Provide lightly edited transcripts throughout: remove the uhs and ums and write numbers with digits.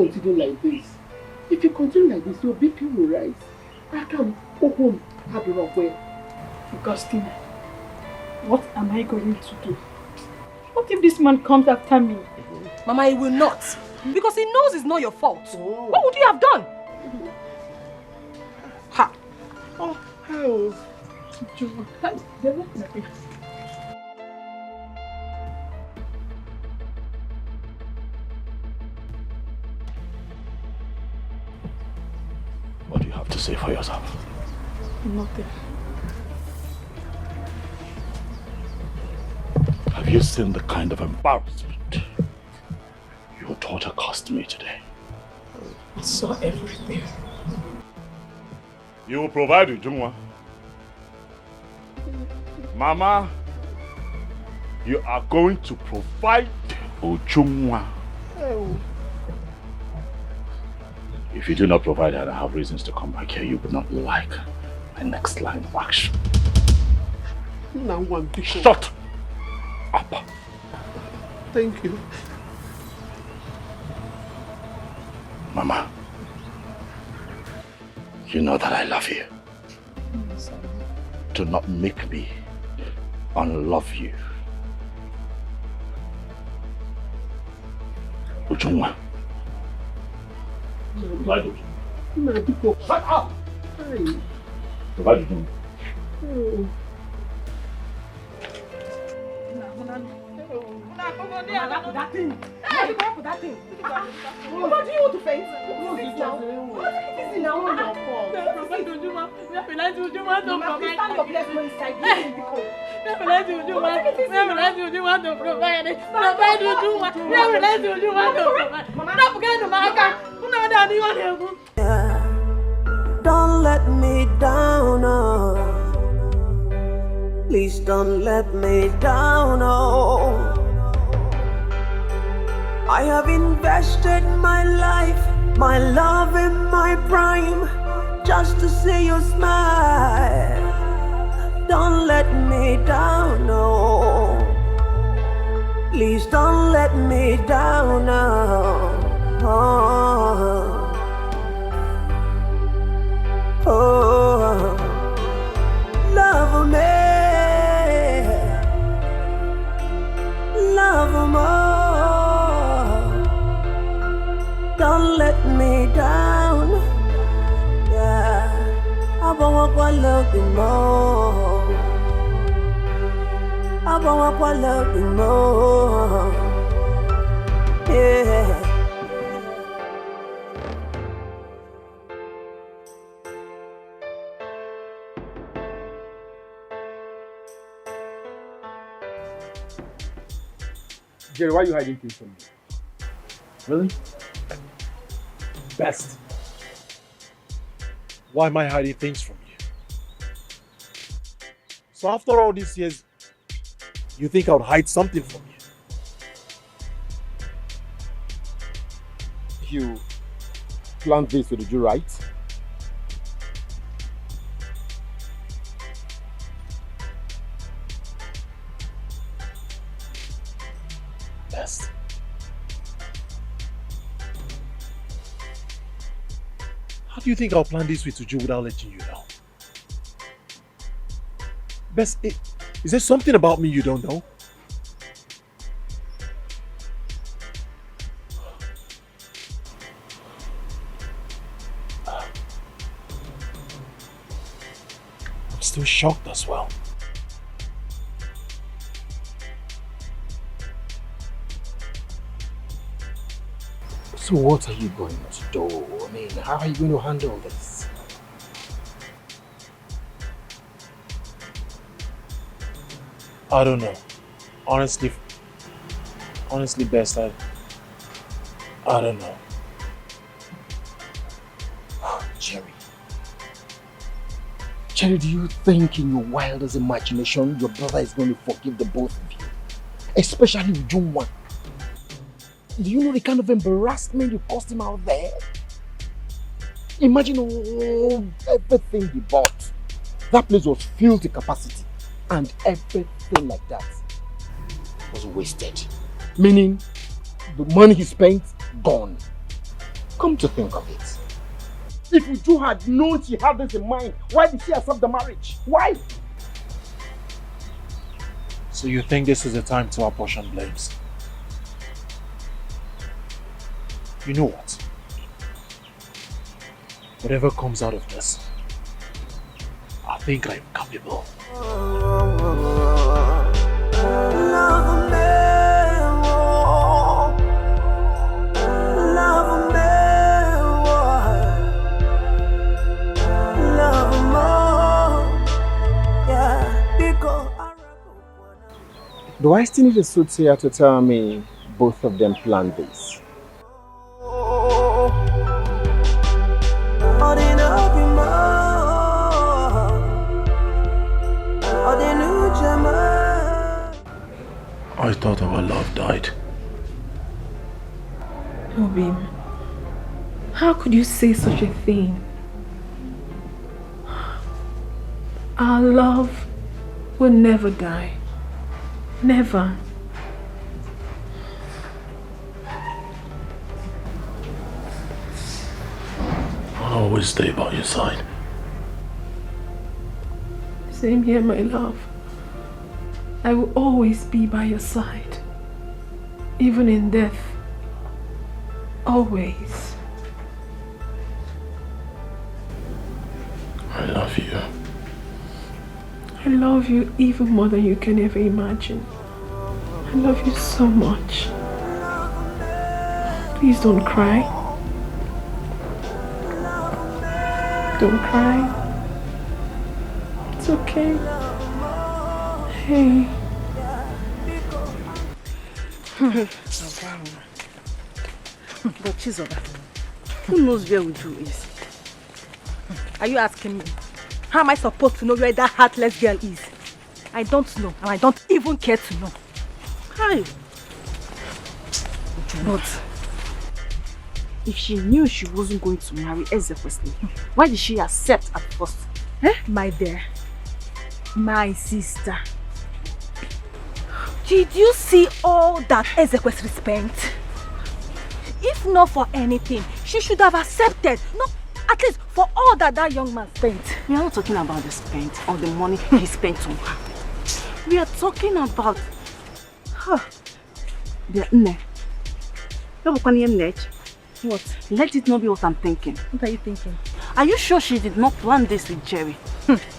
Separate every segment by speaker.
Speaker 1: continue like this. If you continue like this, your BP will rise. I can go home, have the wrong way.
Speaker 2: Augustine, what am I going to do? What if this man comes after me?
Speaker 3: Mama, he will not. Because he knows it's not your fault. Oh. What would you have done? Ha!
Speaker 1: Oh, how?
Speaker 4: What do you have to say for yourself?
Speaker 2: Nothing.
Speaker 4: Have you seen the kind of embarrassment your daughter caused me today?
Speaker 2: I saw everything.
Speaker 4: You will provide Ujungwa. Mama, you are going to provide Ujungwa.
Speaker 1: Oh.
Speaker 4: If you do not provide her and I have reasons to come back here, you would not like my next line of action. Shut up.
Speaker 1: Thank you.
Speaker 4: Mama, you know that I love you. Do not make me unlove you. Ujungwa.
Speaker 1: Shut up!
Speaker 4: Provide Ujungwa.
Speaker 3: That thing. Hey, go for that thing. What do you want to faint? What is this now? What is this now? Provide Ujungwa. We have to let Ujungwa to provide. Stand your place inside. We have to let Ujungwa. We have to let Ujungwa to provide it. Provide Ujungwa. We have to let Ujungwa to provide. Mama, don't forget the Maka.
Speaker 5: Don't let me down, oh. Please don't let me down, oh. I have invested my life, my love and my prime, just to see you smile. Don't let me down, oh. Please don't let me down, oh. Oh, love me, don't let me down. Yeah, I want to love you more. I want to love you more. Yeah.
Speaker 6: Jerry, why are you hiding things from me?
Speaker 4: Really?
Speaker 6: Best. Why am I hiding things from you? So after all these years, you think I would hide something from you? You planned this with the Jew, right?
Speaker 4: Best.
Speaker 6: How do you think I'll plan this with Tuju without letting you know? Best, is there something about me you don't know? I'm still shocked as well.
Speaker 1: So what are you going to do? I mean, how are you going to handle this?
Speaker 6: I don't know. Honestly, Best, I don't know.
Speaker 1: Jerry, do you think in your wildest imagination your brother is going to forgive the both of you? Especially with June 1. Do you know the kind of embarrassment you caused him out there? Imagine everything he bought. That place was filled to capacity. And everything like that was wasted. Meaning, the money he spent, gone. Come to think of it, if Uju had known she had this in mind, why did she accept the marriage? Why?
Speaker 6: So you think this is the time to apportion blames? You know what? Whatever comes out of this, I think I'm capable.
Speaker 1: Do I still need a soothsayer to tell me both of them planned this?
Speaker 4: I thought our love died.
Speaker 2: Obim, how could you say such a thing? Our love will never die. Never.
Speaker 4: I'll always stay by your side.
Speaker 2: Same here, my love. I will always be by your side. Even in death. Always.
Speaker 4: I love you.
Speaker 2: I love you even more than you can ever imagine. I love you so much. Please don't cry. Don't cry. It's okay. Hey.
Speaker 3: But Chizoba, who knows where Uju is? Are you asking me? How am I supposed to know where that heartless girl is? I don't know, and I don't even care to know. Hi. But if she knew she wasn't going to marry Ezekwesili, why did she accept at first? Eh? My dear, my sister, did you see all that Ezekwesili spent? If not for anything, she should have accepted. No, at least for all that young man spent.
Speaker 7: We are not talking about the spent or the money he spent on her. We are talking about her. What? Let it not be what I'm thinking.
Speaker 3: What are you thinking?
Speaker 7: Are you sure she did not plan this with Jerry?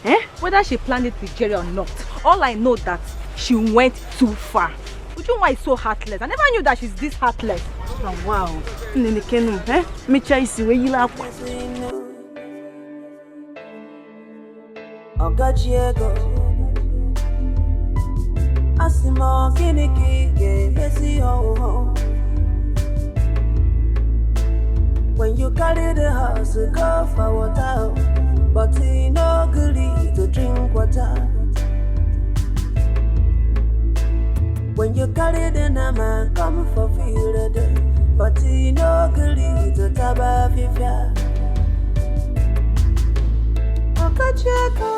Speaker 3: Eh? Whether she planned it with Jerry or not, all I know that she went too far. Ujunwa is so heartless. I never knew that she's this heartless.
Speaker 7: Oh, wow. Eh? Mecha isi we yila akwa.
Speaker 5: Ogachiego Asimo kiniki messy ho. When you carry the house, go for water, but he no good to drink water. When you carry the nama, come for field, but he no good to taba fifia. Okacheko,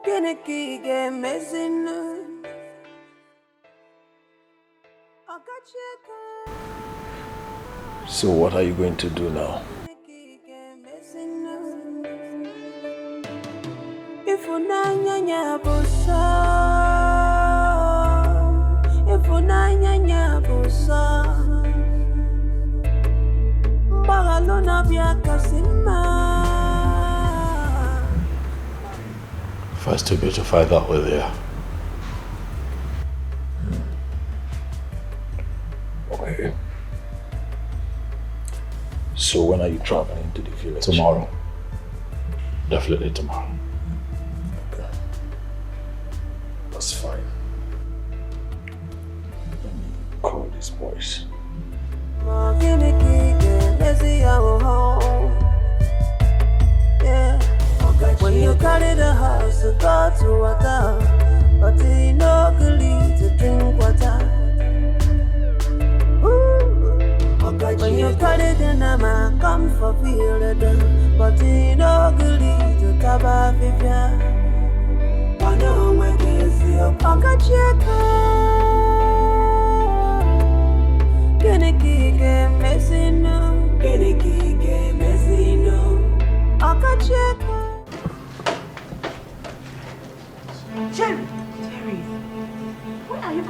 Speaker 5: kiniki game messing.
Speaker 4: So what are you going to do now?
Speaker 5: If unanya busa, if unanya busa, bagalona biakasima.
Speaker 4: First to go to find out where they are. Okay. So when are you traveling to the village? Tomorrow. Definitely tomorrow. Okay. That's fine. Let me call these boys.
Speaker 5: When you carry the house, go to water, but you no good to drink water. When you carry the nama, come for field, but you no good to taba fifia. Wano mwekezi okacheka, kiniki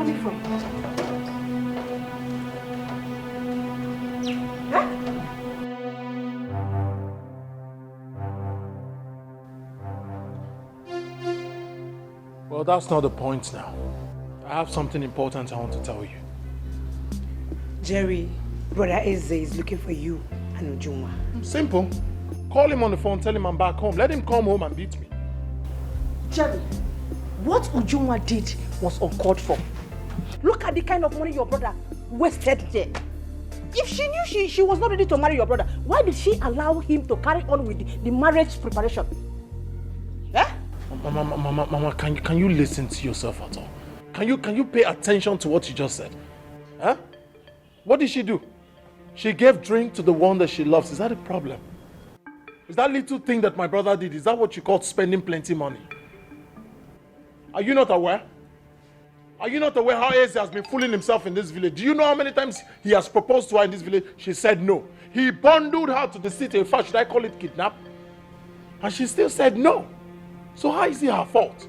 Speaker 3: coming from?
Speaker 6: Well, that's not the point now. I have something important I want to tell you.
Speaker 3: Jerry, Brother Eze is looking for you and Ujunwa.
Speaker 6: Simple. Call him on the phone, tell him I'm back home. Let him come home and beat me.
Speaker 3: Jerry, what Ujunwa did was uncalled for. Look at the kind of money your brother wasted there. If she knew she was not ready to marry your brother, why did she allow him to carry on with the marriage preparation? Eh?
Speaker 6: Mama, can you listen to yourself at all? Can you pay attention to what you just said? Huh? What did she do? She gave drink to the one that she loves. Is that a problem? Is that little thing that my brother did, is that what you call spending plenty money? Are you not aware? Are you not aware how Eze has been fooling himself in this village? Do you know how many times he has proposed to her in this village? She said no. He bundled her to the city. In fact, should I call it kidnap? And she still said no. So how is it her fault?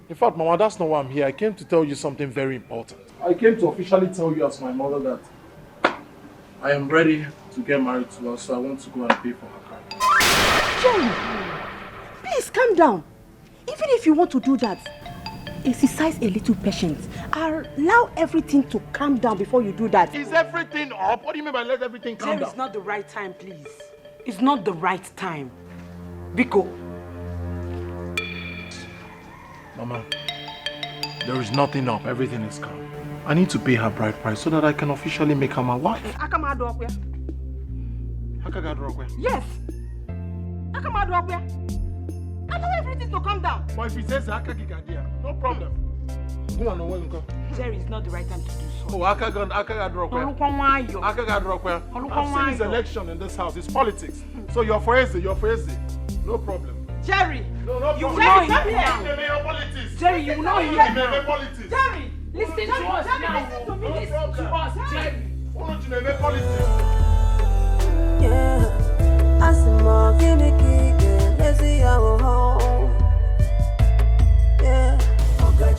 Speaker 6: In fact, Mama, that's not why I'm here. I came to tell you something very important. I came to officially tell you as my mother that I am ready to get married to her, so I want to go and pay for her car.
Speaker 3: Jerry, please calm down. Even if you want to do that, exercise a little patience. Allow everything to calm down before you do that.
Speaker 6: Is everything up? What do you mean by let everything calm down?
Speaker 3: It's not the right time, please. It's not the right time. Biko.
Speaker 6: Mama, there is nothing up. Everything is calm. I need to pay her bride price so that I can officially make her my wife.
Speaker 3: Akamadokwe.
Speaker 6: Akagadrokwe?
Speaker 3: Yes. Akamadokwe. Allow everything to calm down.
Speaker 6: But if he says Akagigadia, no problem. Go on, no go.
Speaker 3: Jerry, it's not the right time to do so.
Speaker 6: Oh, Akagadrokwe. Akagadrokwe. I've seen his election in this house. It's politics. So you're for Eze, No problem.
Speaker 3: Jerry!
Speaker 6: No problem.
Speaker 3: You will not hear
Speaker 6: politics.
Speaker 3: Jerry, you will not hear
Speaker 6: politics.
Speaker 3: Jerry! Listen to us now. Listen to me. Listen to us, Jerry.
Speaker 5: Yeah, I see more gimmicky, let's see our home. Yeah,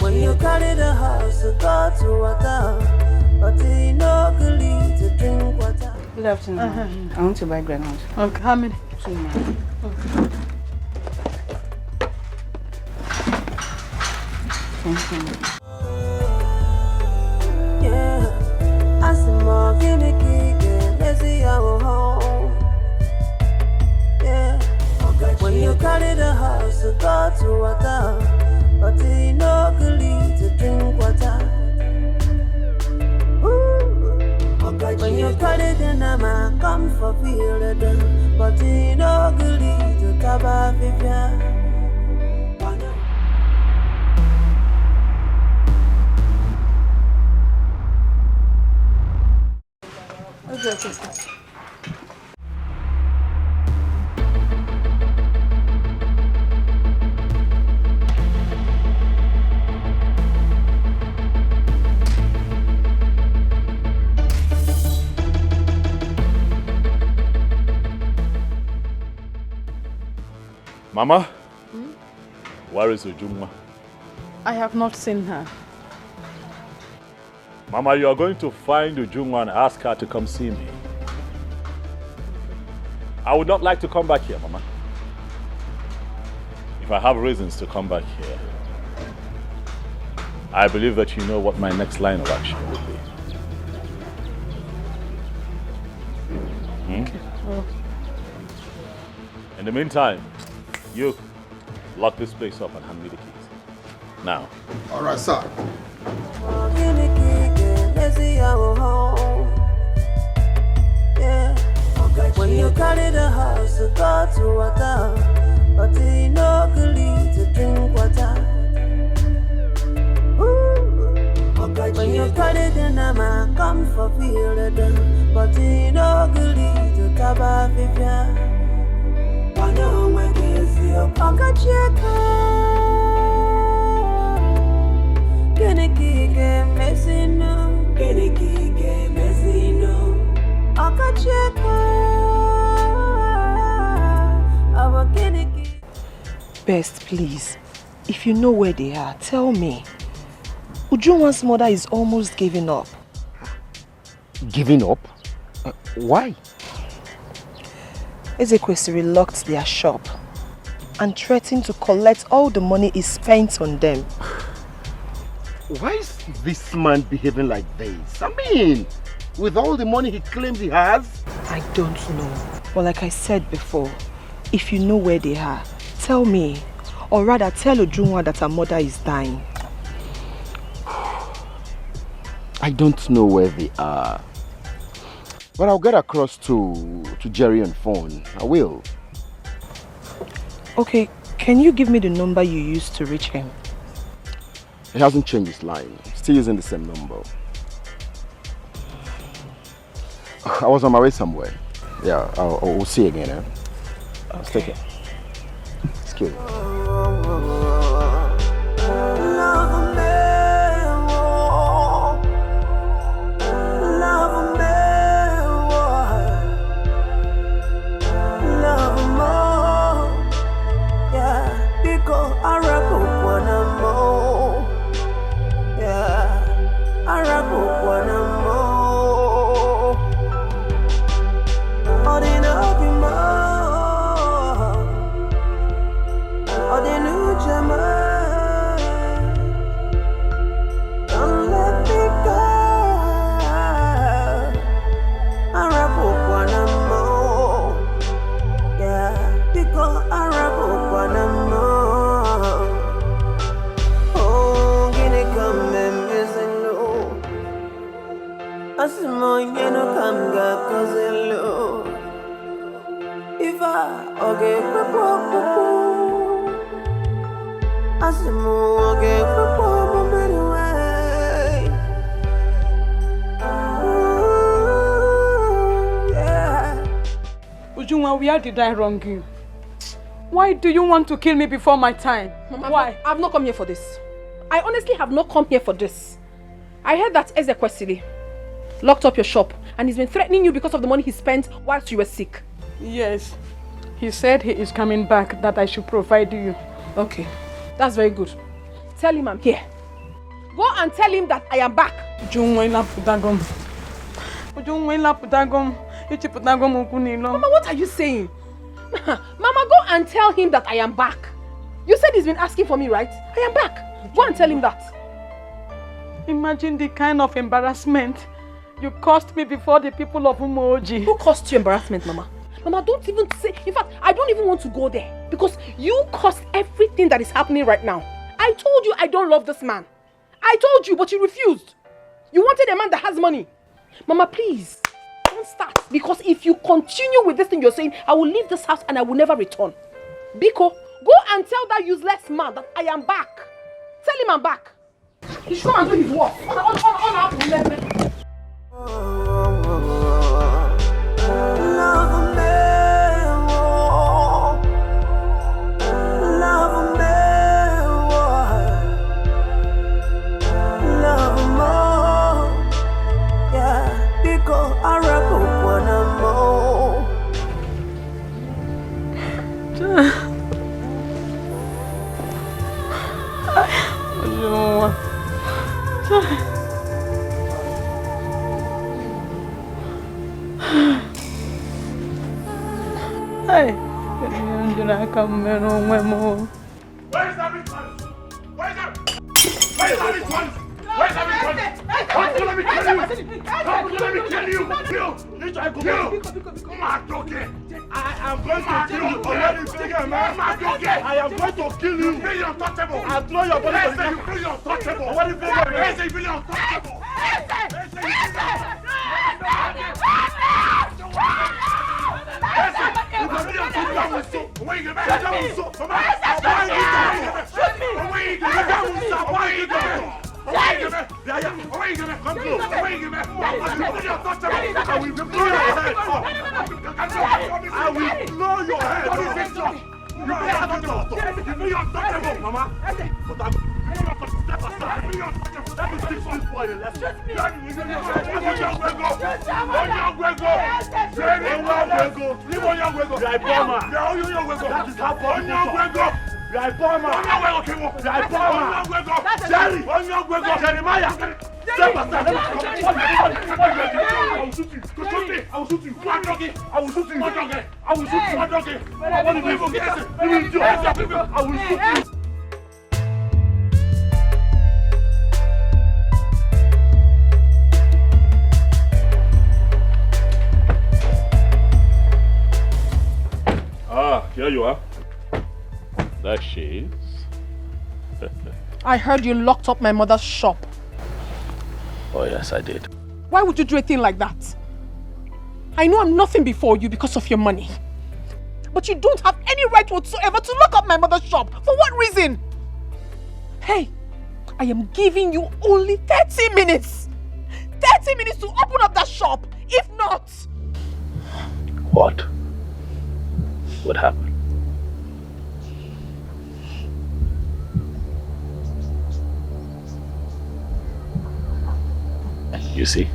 Speaker 5: when you carry the house, you go to water, but you know good to drink water.
Speaker 7: Good afternoon. I want to buy granite.
Speaker 2: Okay, how many?
Speaker 7: 2 more.
Speaker 2: Okay.
Speaker 7: Thank you.
Speaker 5: Yeah, I see more gimmicky, let's see our home. Yeah, when you carry the house, you go to water, but you know good to drink water. When you carry the nama, come for feel it, but you know good to taba fifia.
Speaker 7: Okay.
Speaker 4: Mama, where is Ujunwa?
Speaker 2: I have not seen her.
Speaker 4: Mama, you are going to find Ujunwa and ask her to come see me. I would not like to come back here, Mama. If I have reasons to come back here, I believe that you know what my next line of action would be.
Speaker 2: Okay. Oh.
Speaker 4: In the meantime, you lock this place up and hand me the keys. Now.
Speaker 1: All right, sir.
Speaker 5: Yeah, when you carry the house, you go to water, but you know good to drink water. When you carry the nama, come for feel it, but you know good to taba fifia.
Speaker 3: Best, please. If you know where they are, tell me. Ujunwa's mother is almost giving up.
Speaker 1: Giving up? Why?
Speaker 3: Ezekwesili locked their shop and threatened to collect all the money he spent on them.
Speaker 1: Why is this man behaving like this? I mean, with all the money he claims he has?
Speaker 3: I don't know. But like I said before, if you know where they are, tell me. Or rather, tell Ujunwa that her mother is dying.
Speaker 1: I don't know where they are. But I'll get across to Jerry on phone. I will.
Speaker 3: Okay, can you give me the number you used to reach him?
Speaker 1: He hasn't changed his line. Still using the same number. I was on my way somewhere. Yeah, we'll see you again. Eh?
Speaker 3: Okay.
Speaker 1: Let's take it. Excuse me.
Speaker 8: Ujunwa, where did I wrong you? Why do you want to kill me before my time?
Speaker 3: Mama,
Speaker 8: why?
Speaker 3: I've not come here for this. I honestly have not come here for this. I heard that Ezekwesili locked up your shop and he's been threatening you because of the money he spent whilst you were sick.
Speaker 8: Yes. He said he is coming back, that I should provide you.
Speaker 3: Okay, that's very good. Tell him I'm here. Go and tell him that I am back. Mama, what are you saying? Mama, go and tell him that I am back. You said he's been asking for me, right? I am back. Go and tell him that.
Speaker 8: Imagine the kind of embarrassment you caused me before the people of Umoji.
Speaker 3: Who caused you embarrassment, Mama? Mama, don't even say... In fact, I don't even want to go there. Because you caused everything that is happening right now. I told you I don't love this man. I told you, but you refused. You wanted a man that has money. Mama, please, don't start. Because if you continue with this thing you're saying, I will leave this house and I will never return. Biko, go and tell that useless man that I am back. Tell him I'm back. He should come and do his work.
Speaker 8: Hey, come on,
Speaker 6: where's everyone? Where's everyone? Where's everyone? Let me kill you! I am going to kill you! I am going to kill you! Feel untouchable! I'll throw your body to the ground! Feel untouchable! What is it? Feel untouchable! I will blow your head off. You're untouchable, Mama. But I'm not going to step aside. Let me teach this boy a lesson. Jerry, Jeremiah! Step aside! I will shoot you! I will shoot you! I will shoot you! I will shoot you! I will shoot you! Ah, here you are. There she is.
Speaker 8: I heard you locked up my mother's shop.
Speaker 6: Oh yes, I did.
Speaker 8: Why would you do a thing like that? I know I'm nothing before you because of your money. But you don't have any right whatsoever to lock up my mother's shop. For what reason? Hey, I am giving you only 30 minutes. 30 minutes to open up that shop. If not...
Speaker 6: What? What happened? You see?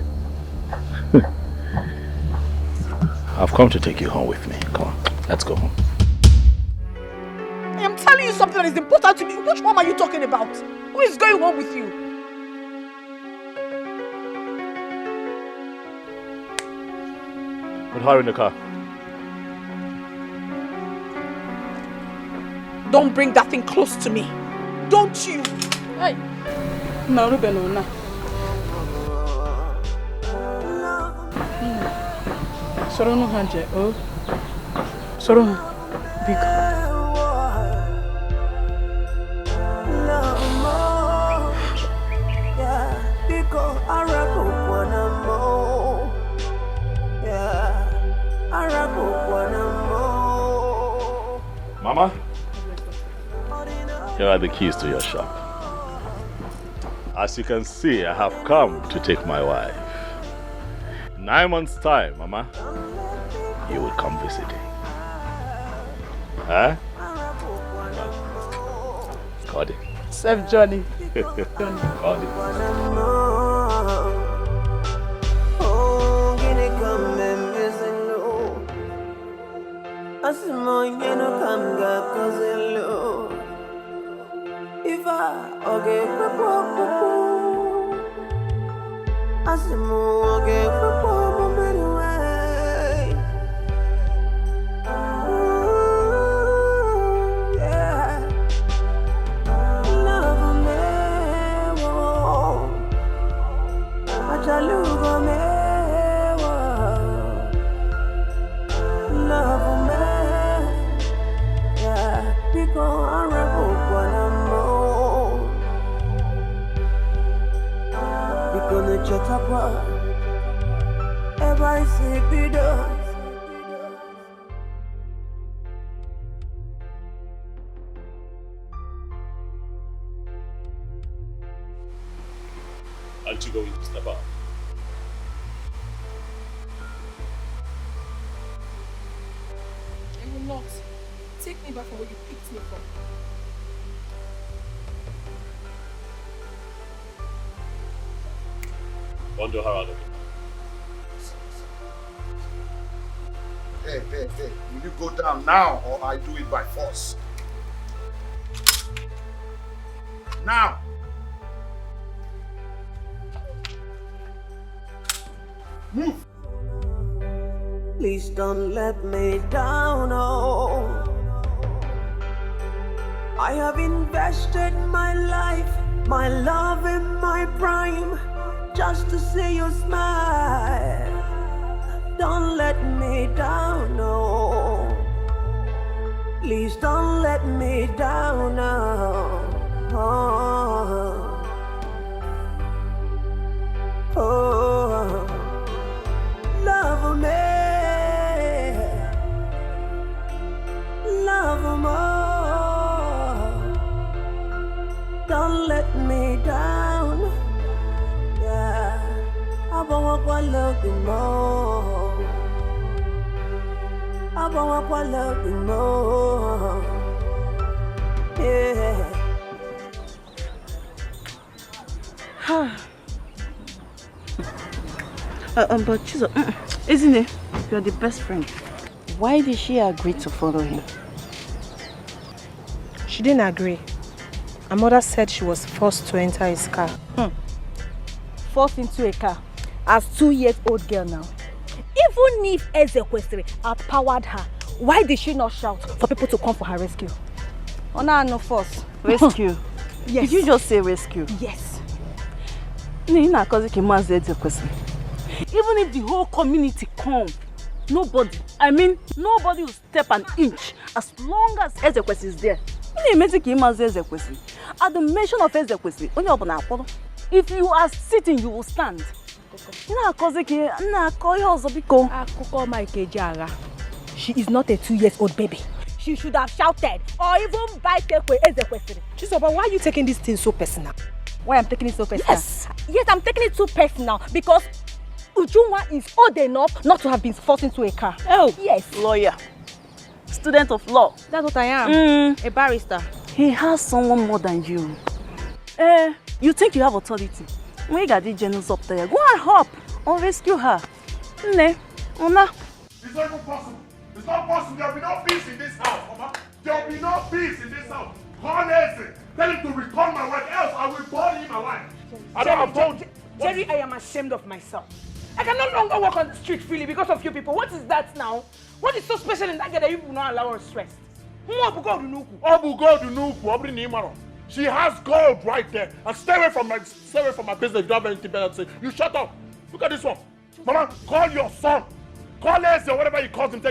Speaker 6: I've come to take you home with me. Come on, let's go home.
Speaker 8: I am telling you something that is important to me. Which one are you talking about? Who is going home with you?
Speaker 6: Put her in the car.
Speaker 8: Don't bring that thing close to me. Don't you?
Speaker 7: Hey. No, Ruben, Soro no hanje, oh. Soro, big.
Speaker 6: Mama, here are the keys to your shop. As you can see, I have come to take my wife. 9 months' time, Mama, you will come visiting. Huh? Got it.
Speaker 7: Safe journey.
Speaker 6: Got it. Aren't you going to step up?
Speaker 2: I will not. Take me back from where you picked me from.
Speaker 6: Bundle her out of it.
Speaker 1: Hey, will you go down now or I do it by force? Now! Move!
Speaker 5: Please don't let me down, oh. I have invested my life, my love and my prime, just to see you smile. Don't let me down, no. Please don't let me down, no. Oh, love me, love more. Don't let me down. Yeah, I want to love you more. I want to love you more. Yeah.
Speaker 7: But Chizo, isn't it? You're the best friend. Why did she agree to follow him?
Speaker 3: She didn't agree. Her mother said she was forced to enter his car.
Speaker 7: Forced into a car as 2-year-old girl now. Even if Ezekwesili outpowered her, why did she not shout for people to come for her rescue? Ona no force.
Speaker 9: Rescue?
Speaker 7: Yes.
Speaker 9: Did you just say rescue?
Speaker 7: Yes.
Speaker 9: Even if the whole community come, nobody will step an inch as long as Ezekwesili is there. At the mention of Ezekwesili, if you are sitting, you will stand.
Speaker 7: She is not a 2-year-old baby. She should have shouted or even bited with Ezekwesili.
Speaker 3: Chizoba, why are you taking this thing so personal?
Speaker 7: Why I'm taking it so personal?
Speaker 3: Yes.
Speaker 7: Yes, I'm taking it too personal because Ujunwa is old enough not to have been forced into a car.
Speaker 9: Oh,
Speaker 7: yes.
Speaker 9: Lawyer. Student of law.
Speaker 7: That's what I am. A barrister.
Speaker 9: He has someone more than you. You think you have authority? When you got the generals up there, go and hop or rescue her. Ne, Ona.
Speaker 6: It's not even possible. It's not possible. There will be no peace in this house, Mama. There will be no peace in this house. Call Eze. Tell him to return my wife, else I will burn him alive. I don't have told you.
Speaker 3: Jerry, I am ashamed of myself. I can no longer walk on the street freely because of you people. What is that now? What is so special in that girl that you will not allow us rest?
Speaker 6: She has gold right there. And stay away from my business. If you don't have anything better to say. You shut up. Look at this one. Mama, call your son. Call Eze or whatever he calls him.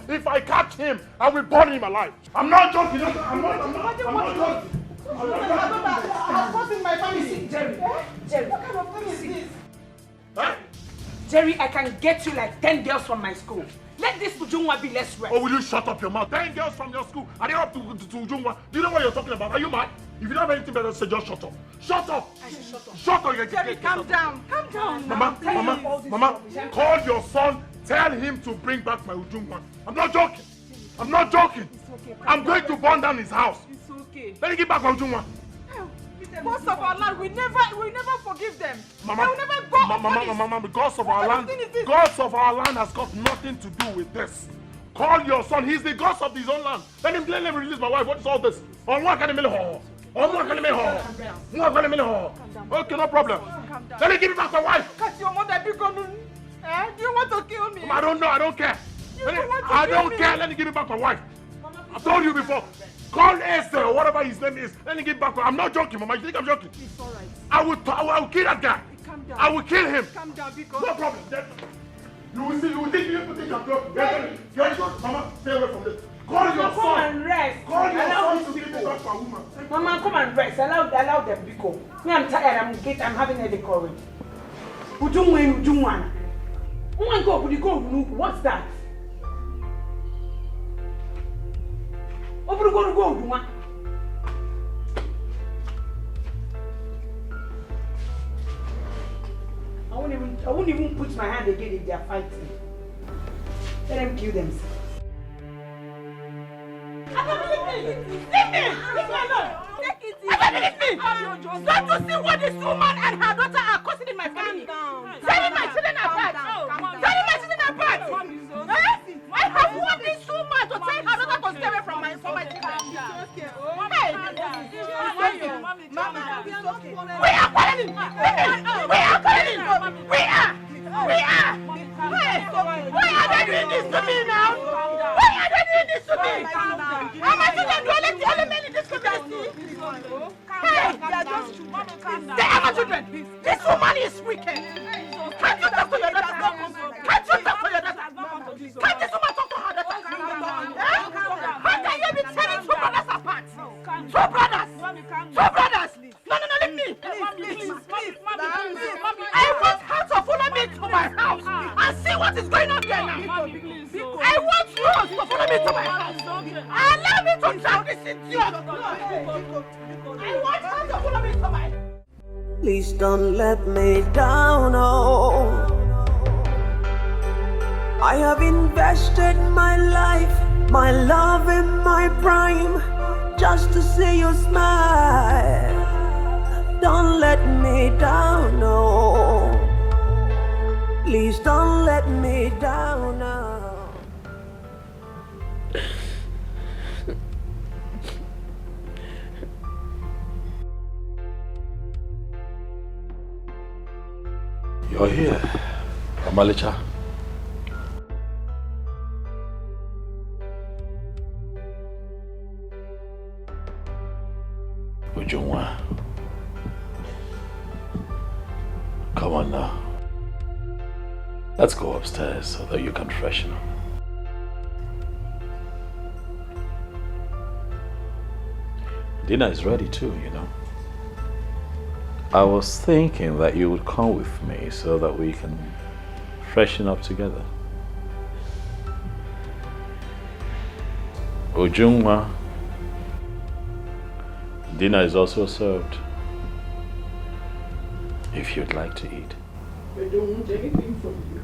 Speaker 6: If I catch him, I will burn him alive. I'm not joking. I'm not joking.
Speaker 3: I'm causing my family sick, Jerry. Jerry, what kind of thing is this?
Speaker 6: Huh?
Speaker 3: Jerry, I can get you like 10 girls from my school. Let this Ujungwa be less rest.
Speaker 6: Oh, will you shut up your mouth? 10 girls from your school. Are they up to Ujungwa? Do you know what you're talking about? Are you mad? If you don't have anything better to say, just shut up. Shut up!
Speaker 3: I should shut up.
Speaker 6: Shut up!
Speaker 3: Jerry, calm down. Calm down.
Speaker 6: Mama, call your son. Tell him to bring back my Ujungwa. I'm not joking. I'm not joking.
Speaker 3: Okay,
Speaker 6: I'm going to burn down his house.
Speaker 3: It's okay.
Speaker 6: Let me get back my Ujungwa.
Speaker 3: Most of our land, we never forgive them.
Speaker 6: Mama,
Speaker 3: they will never go
Speaker 6: Mama, the gods of our land has got nothing to do with this. Call your son. He's the gods of his own land. Let him release my wife. What is all this? Okay, no problem. Let me give you back my wife.
Speaker 3: Cut your mother, do you want to kill me?
Speaker 6: I don't know. I don't care. I don't care. Let me give you back my wife. I told you before. Call Eze or whatever his name is. Let me get back. I'm not joking, Mama. You think I'm joking?
Speaker 3: It's all right.
Speaker 6: I will kill that guy.
Speaker 3: Calm down.
Speaker 6: I will kill him.
Speaker 3: Calm down, because
Speaker 6: No problem. You will see. You think I'm joking. Get Mama, stay away from this. Call your son.
Speaker 3: Come and rest.
Speaker 6: Call your son to give me back my woman.
Speaker 3: Mama, come and rest. Allow them to go. Me, I'm tired. I'm having headache already. Ujungwa. What's that? Go. I won't even put my hand again if they are fighting. Let them kill themselves. Leave me! Don't you see what this woman and her daughter are causing in my family? Telling my children apart! I have warned this woman to tell her daughter to stay away from my children. Hey! We are quarreling! Hey! Why are they doing this to me now? How much did they do? Let the other men in this community? Hey! They are my children! This woman is wicked! Can't you talk to your daughter? Can't this woman talk to her daughter? How can you be telling two brothers apart? Two brothers! No, leave me! Please. I want her to follow me to my house and see what is going on there now. I want Rose to follow me to my house. Allow me to drag this idiot. I want her to follow me to my house.
Speaker 5: Please don't let me down, oh. I have invested my life, my love and my prime, just to see you smile. Don't let me down, no. Please don't let me down, no.
Speaker 4: You're here, Amalicha. Ujungwa. Come on now. Let's go upstairs so that you can freshen up. Dinner is ready too, you know. I was thinking that you would come with me so that we can freshen up together. Ujungwa, dinner is also served. If you'd like to eat.
Speaker 8: I don't want anything from you.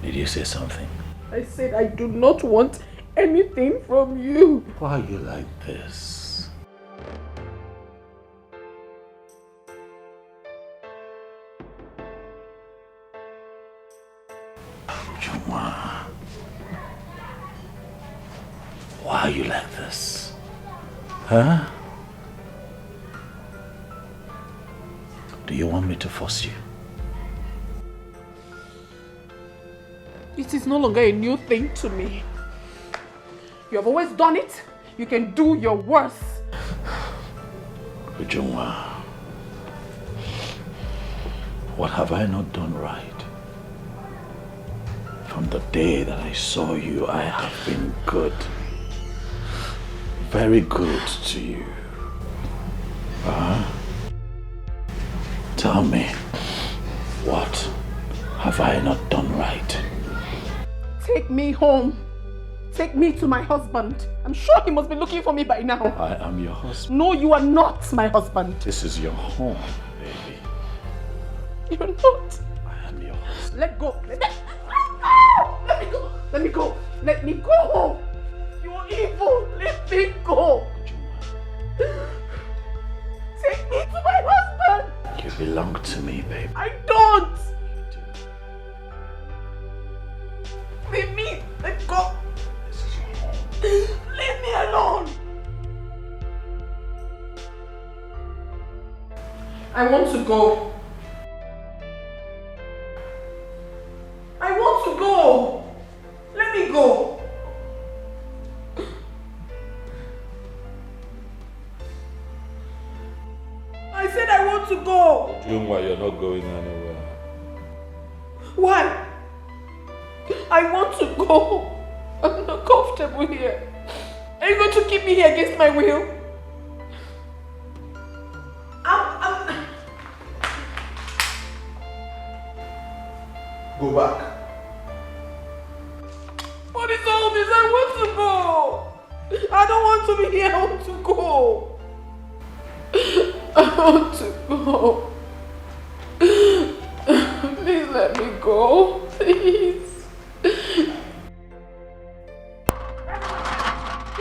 Speaker 4: Did you say something?
Speaker 8: I said I do not want anything from you.
Speaker 4: Why are you like this? Ujungwa. Why are you like this? Huh? Do you want me to force you?
Speaker 8: It is no longer a new thing to me. You have always done it. You can do your worst.
Speaker 4: Ujungwa, what have I not done right? From the day that I saw you, I have been good. Very good to you. Tell me, what have I not done right?
Speaker 8: Take me home. Take me to my husband. I'm sure he must be looking for me by now.
Speaker 4: I am your husband.
Speaker 8: No, you are not my husband.
Speaker 4: This is your home, baby.
Speaker 8: You're not.
Speaker 4: I am your husband.
Speaker 8: Let go. Let me go. Let me go. Let me go. You're evil. Let me go. Take me to my husband.
Speaker 4: You belong to me, baby.
Speaker 8: I don't. Leave me. Let go.
Speaker 4: This is your home.
Speaker 8: Leave me alone. I want to go. I want to go. Let me go. I said I want to go.
Speaker 4: Ujungwa, you're not going anywhere.
Speaker 8: Why? I want to go. I'm not comfortable here. Are you going to keep me here against my will?
Speaker 1: Go back.
Speaker 8: What is all this? I want to go. I don't want to be here. I want to go. I want to go. Please let me go. Please.
Speaker 6: Give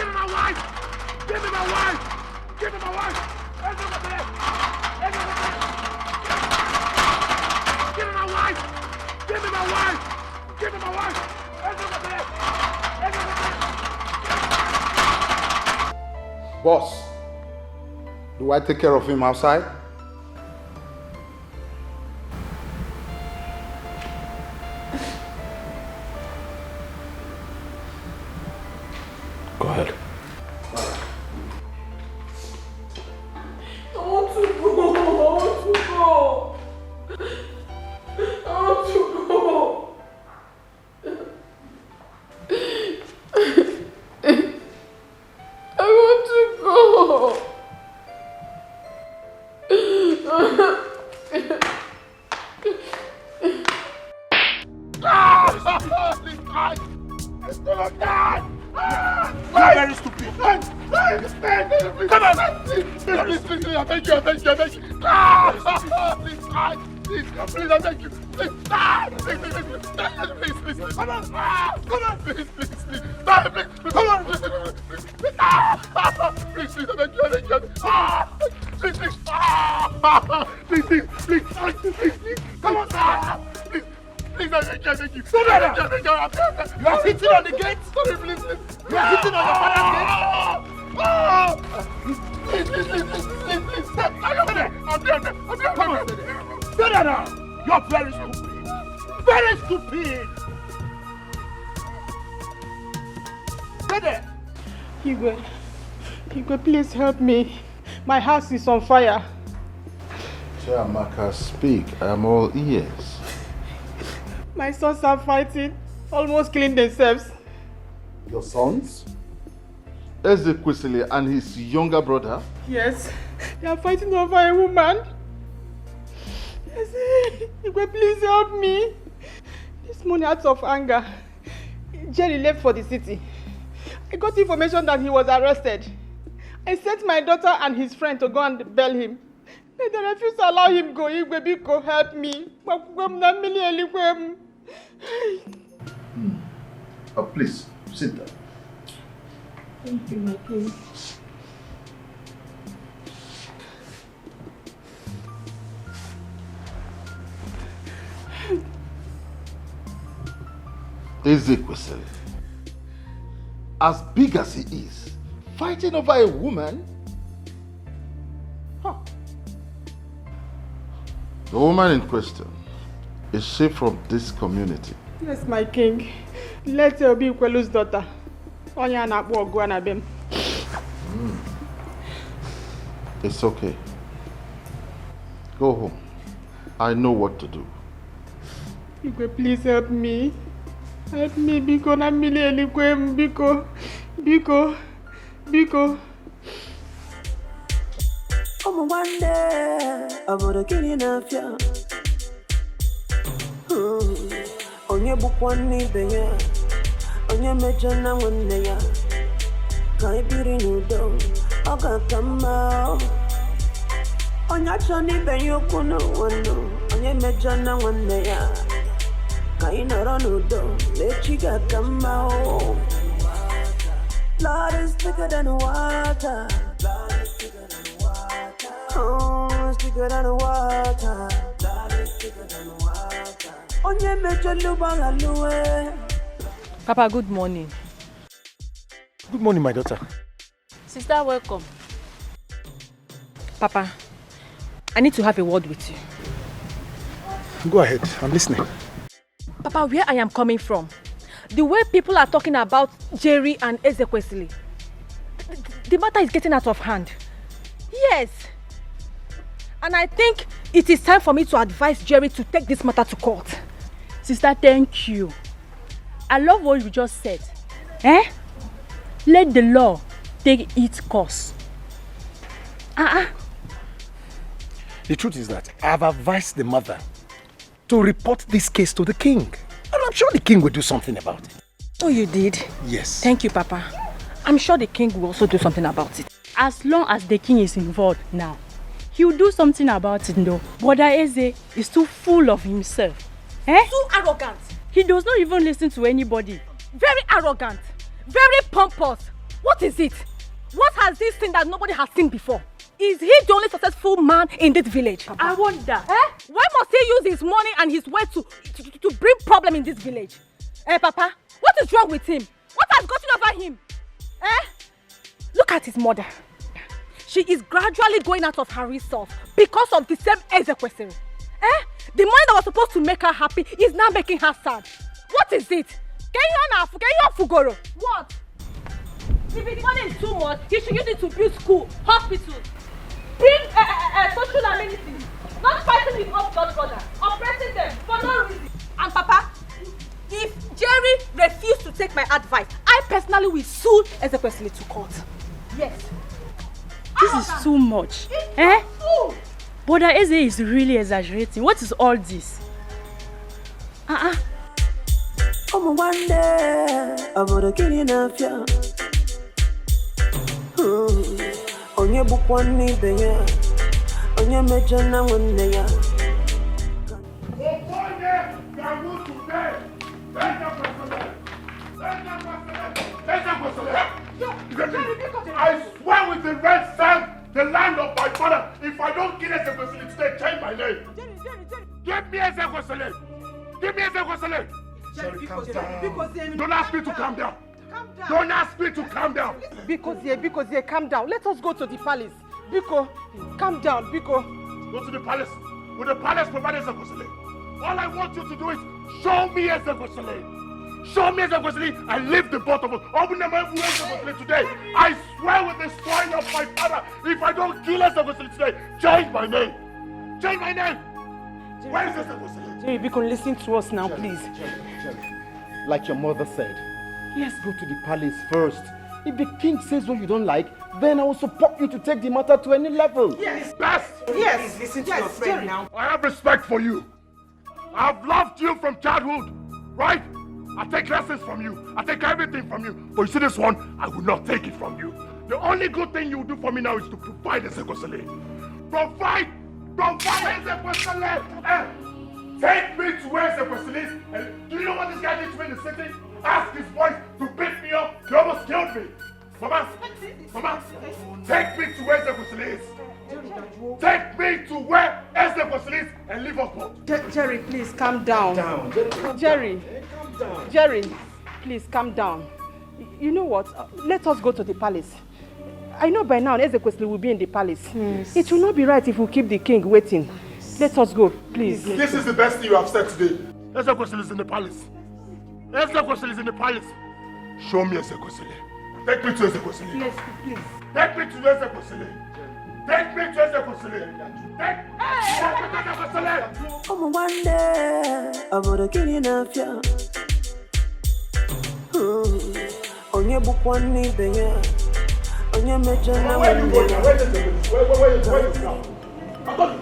Speaker 6: me my wife! Give me my wife! Give me my wife! Give me my wife! Give me my wife! Give me my wife!
Speaker 1: Boss, do I take care of him outside?
Speaker 4: Go ahead.
Speaker 8: I want to go. I want to go. I want to go. I want to go.
Speaker 6: It's gonna die!
Speaker 1: You're very stupid.
Speaker 6: Come on! Please, I beg you. Please, I beg you. Please, I beg you. Please, come on! Come on! Please, please. Come on! Please, I beg you. Please. Come on! Please, I beg you.
Speaker 1: You are hitting on the gate.
Speaker 6: Sorry, please.
Speaker 1: You are hitting on your father's gate. Please. Come on, stay there now. You're very stupid. Very stupid. Stay there.
Speaker 8: Igwe, please help me. My house is on fire.
Speaker 6: Chiamaka, speak. I am all ears.
Speaker 8: My sons are fighting, almost killing themselves.
Speaker 6: Your sons? Ezekwesili and his younger brother?
Speaker 8: Yes, they are fighting over a woman. Igwe, please help me. This morning, out of anger, Jerry left for the city. I got information that he was arrested. I sent my daughter and his friend to go and bail him. They refused to allow him go. Igwe, Biko, help me.
Speaker 6: Please, sit down.
Speaker 8: Thank you, my king.
Speaker 6: Ezekwesili, as big as he is, fighting over a woman? Huh. The woman in question, is she from this community?
Speaker 8: Yes, my king. Let her be Kwelu's daughter.
Speaker 6: It's okay. Go home. I know what to do.
Speaker 8: Igwe, please help me. Help me, Biko. Na mili elikwe, Biko. Biko. Biko.
Speaker 5: One day, I would kill you now. Onye bukwan ni beya. Onye mejana one ya. Kai biri nudo. Oga kama. Onye chani beyo kuno wano. Onye mejana one ya. Kai noro nudo. Lechiga kama. Blood is thicker than water. Blood is thicker than water. Oh, it's thicker than water. Blood is thicker than water. Onye mejo luba luwe.
Speaker 7: Papa, good morning.
Speaker 1: Good morning, my daughter.
Speaker 7: Sister, welcome. Papa, I need to have a word with you.
Speaker 1: Go ahead, I'm listening.
Speaker 7: Papa, where I am coming from, the way people are talking about Jerry and Ezekwesili, the matter is getting out of hand. Yes. And I think it is time for me to advise Jerry to take this matter to court.
Speaker 10: Sister, thank you. I love what you just said. Let the law take its course.
Speaker 1: The truth is that I have advised the mother to report this case to the king. And I'm sure the king will do something about it.
Speaker 7: Oh, you did?
Speaker 1: Yes.
Speaker 7: Thank you, Papa. I'm sure the king will also do something about it.
Speaker 10: As long as the king is involved now, he will do something about it, though. Brother Eze is too full of himself.
Speaker 7: Too arrogant.
Speaker 10: He does not even listen to anybody.
Speaker 7: Very arrogant. Very pompous. What is it? What has he seen that nobody has seen before? Is he the only successful man in this village? Papa?
Speaker 10: I wonder.
Speaker 7: Why must he use his money and his wealth to bring problem in this village? Papa, what is wrong with him? What has gotten over him? Look at his mother. She is gradually going out of her resource because of the same Ezekwesili. The money that was supposed to make her happy is now making her sad. What is it? What? If the money is too much, he should use it to build school, hospitals, bring social amenities, not fighting his own blood brother, oppressing them for no reason. And Papa, if Jerry refused to take my advice, I personally will sue Ezekwesili to court. Yes.
Speaker 10: This is too much. Brother Eze is really exaggerating. What is all this?
Speaker 5: One day, I would kill you now. Onye bukwan ni beya. Onye mejana one ya.
Speaker 1: I swear with the red sand, the land of my father, if I don't kill Ezekwesili today, change my name. Give me Ezekwesili. Give me Ezekwesili. Jerry, calm down. Don't ask me to calm down. Don't ask
Speaker 6: me to calm down.
Speaker 8: Because calm down. Let us go to the palace. Biko, calm down, Biko.
Speaker 6: Go to the palace. Will the palace provide Ezekwesili? All I want you to do is show me Ezekwesili. Show me Ezekwesili and leave the both of us. Open them everywhere Ezekwesili today. I swear with the swine of my father, if I don't kill Ezekwesili today, change my name. Change my name. Jerry, where is Ezekwesili?
Speaker 8: Jerry, Biko, listen to us now, please.
Speaker 1: Jerry. Like your mother said, let's go to the palace first. If the king says what you don't like, then I will support you to take the matter to any level.
Speaker 6: Yes. Best.
Speaker 8: Yes. Please listen to your friend now.
Speaker 6: I have respect for you. I have loved you from childhood, right? I take lessons from you. I take everything from you. But you see this one, I will not take it from you. The only good thing you will do for me now is to provide Ezekwesili. Provide Ezekwesili. Take me to where Ezekwesili is. And do you know what this guy did to me in the city? Ask his wife to beat me up. He almost killed me. Mama, take me to where Ezekwesili is. Take me to where Ezekwesili is and leave us both.
Speaker 8: Jerry, please calm down. Jerry, please calm down. You know what? Let us go to the palace. I know by now Ezekwesili will be in the palace. Yes. It will not be right if we keep the king waiting. Let us go, please.
Speaker 6: This is the best thing you have said today. Ezekwesili is in the palace. Ezekwesili is in the palace. Show me Ezekwesili. Take me to Ezekwesili.
Speaker 8: Yes, please.
Speaker 6: Take me to Ezekwesili. Take me to Ezekwesili. Take me to Ezekwesili.
Speaker 5: Come one day, I'm gonna kill you now. Onye bukwani benya. Onye mejana wende.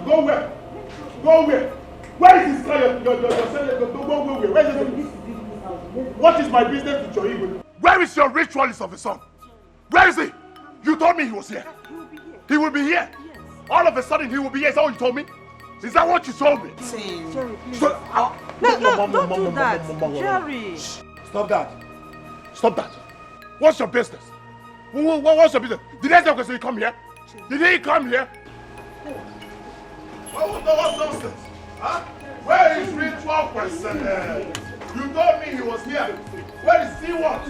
Speaker 6: Go where? Go where? Where is this guy? Go where? Where is this? What is my business with your Igwe? Where is your ritualist of the son? Where is he? You told me he was here. He will be here. Yes. All of a sudden he will be here. Is that what you told me? Is that what you told me?
Speaker 9: Jerry, please. No, don't do that. Jerry.
Speaker 6: Stop that. Stop that. What's your business? What's your business? Did Ezekwesili come here? Did he come here? What nonsense? Huh? Where is ritual person? You told me he was here. Where is he what?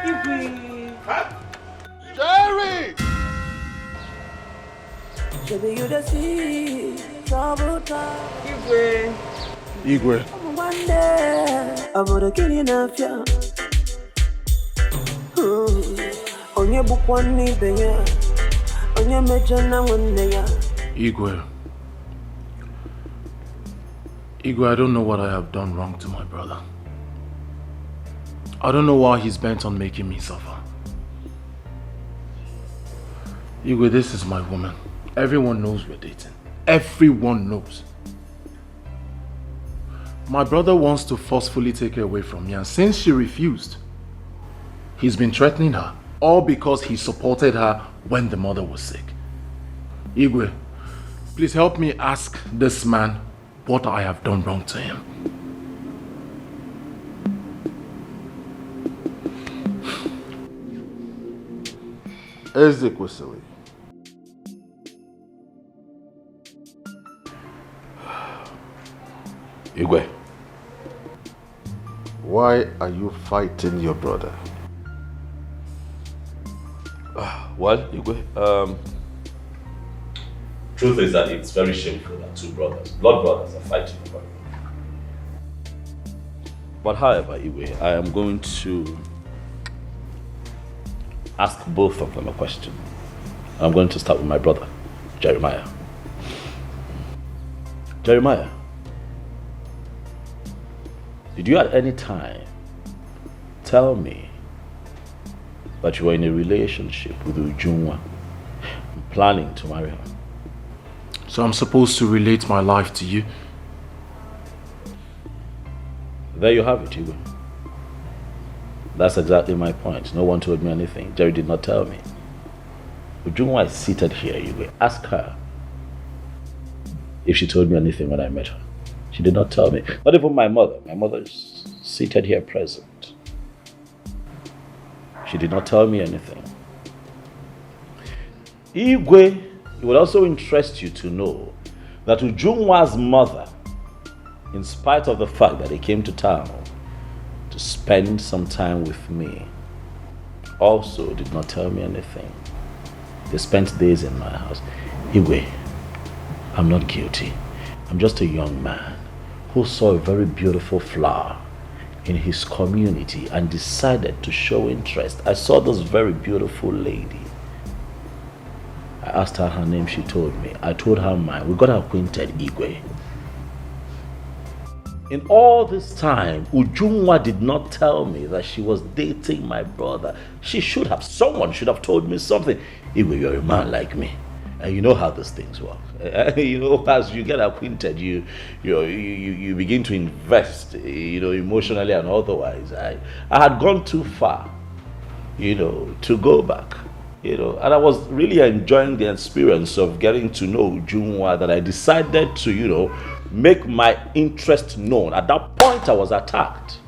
Speaker 9: Igwe.
Speaker 6: Huh? Jerry!
Speaker 5: Baby, you the see trouble time.
Speaker 6: Igwe.
Speaker 5: One day, I'm gonna kill you now. Onye bukwani benya. Onye mejana wende.
Speaker 6: Igwe, I don't know what I have done wrong to my brother. I don't know why he's bent on making me suffer. Igwe, this is my woman. Everyone knows we're dating. Everyone knows. My brother wants to forcefully take her away from me, and since she refused, he's been threatening her, all because he supported her when the mother was sick. Igwe, please help me ask this man what I have done wrong to him. Ezekwesili. Igwe, why are you fighting your brother?
Speaker 4: Well, Igwe, truth is that it's very shameful that two brothers, blood brothers, are fighting over it. But however, Igwe, I am going to ask both of them a question. I'm going to start with my brother, Jeremiah. Jeremiah, did you at any time tell me that you were in a relationship with Ujunwa, planning to marry her?
Speaker 6: So I'm supposed to relate my life to you?
Speaker 4: There you have it, Igwe. That's exactly my point. No one told me anything. Jerry did not tell me. Ujunwa is seated here, Igwe. Ask her if she told me anything when I met her. She did not tell me. Not even my mother. My mother is seated here present. She did not tell me anything. Igwe, it would also interest you to know that Ujunwa's mother, in spite of the fact that he came to town to spend some time with me, also did not tell me anything. They spent days in my house. Anyway, I'm not guilty. I'm just a young man who saw a very beautiful flower in his community and decided to show interest. I saw this very beautiful lady. I asked her name, she told me. I told her mine. We got acquainted, Igwe. In all this time, Ujunwa did not tell me that she was dating my brother. Someone should have told me something. Igwe, you're a man like me. And you know how these things work. You know, as you get acquainted, you begin to invest, emotionally and otherwise. I had gone too far, to go back. And I was really enjoying the experience of getting to know Ujunwa, that I decided to, make my interest known. At that point, I was attacked.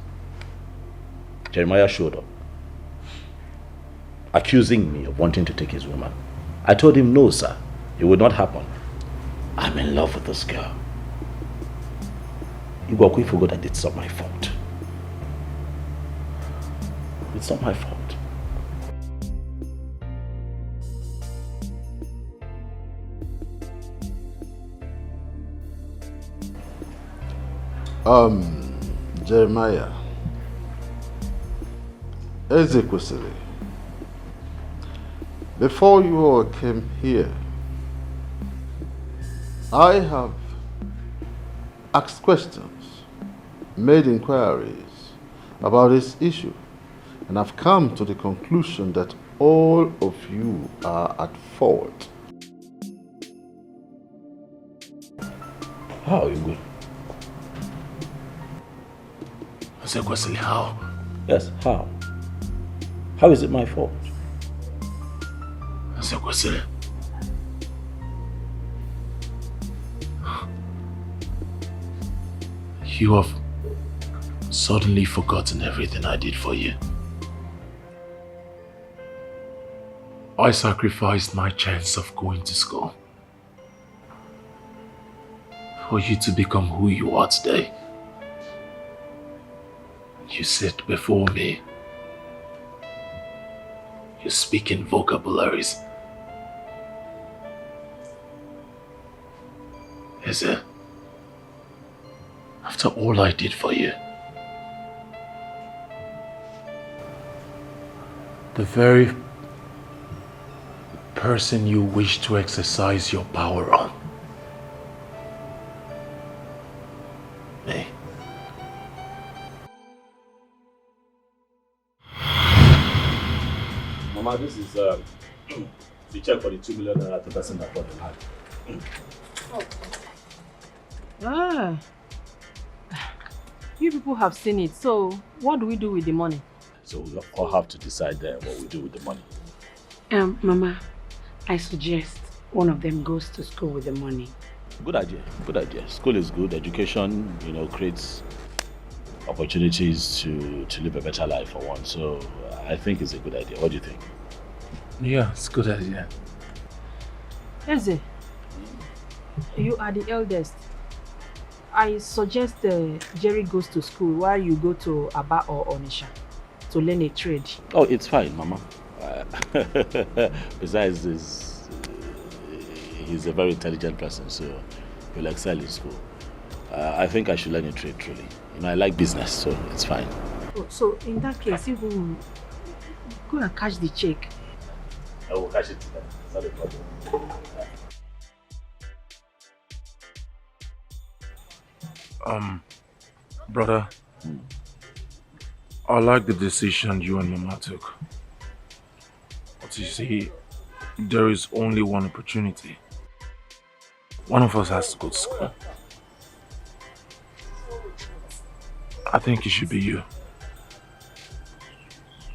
Speaker 4: Jeremiah showed up, accusing me of wanting to take his woman. I told him, no, sir, it would not happen. I'm in love with this girl. Igwe forgot that it's not my fault. It's not my fault.
Speaker 6: Jeremiah, Ezekwesili, before you all came here, I have asked questions, made inquiries about this issue, and I've come to the conclusion that all of you are at fault.
Speaker 4: How are you good?
Speaker 6: Ezekwesili, how?
Speaker 4: Yes, how? How is it my fault?
Speaker 6: Ezekwesili, you have suddenly forgotten everything I did for you. I sacrificed my chance of going to school for you to become who you are today. You sit before me. You speak in vocabularies. Is it? After all I did for you, the very person you wish to exercise your power on, me.
Speaker 4: Mama, this is the check for the 2 million naira to person that bought the land.
Speaker 2: Ah, you people have seen it. So, what do we do with the money?
Speaker 4: So we all have to decide what we do with the money.
Speaker 10: Mama, I suggest one of them goes to school with the money.
Speaker 4: Good idea. Good idea. School is good. Education, creates opportunities to live a better life for one. So I think it's a good idea. What do you think?
Speaker 6: Yeah, it's a good idea.
Speaker 2: Eze, you are the eldest. I suggest Jerry goes to school while you go to Aba or Onisha to learn a trade.
Speaker 4: Oh, it's fine, Mama. Besides, he's a very intelligent person, so he'll excel in school. I think I should learn a trade, truly. I like business, so it's fine.
Speaker 2: Oh, so in that case, you will go and cash the check.
Speaker 4: I will cash it today. It's not a problem.
Speaker 6: Brother, I like the decision you and Mama took. But you see, there is only one opportunity. One of us has to go to school. I think it should be you.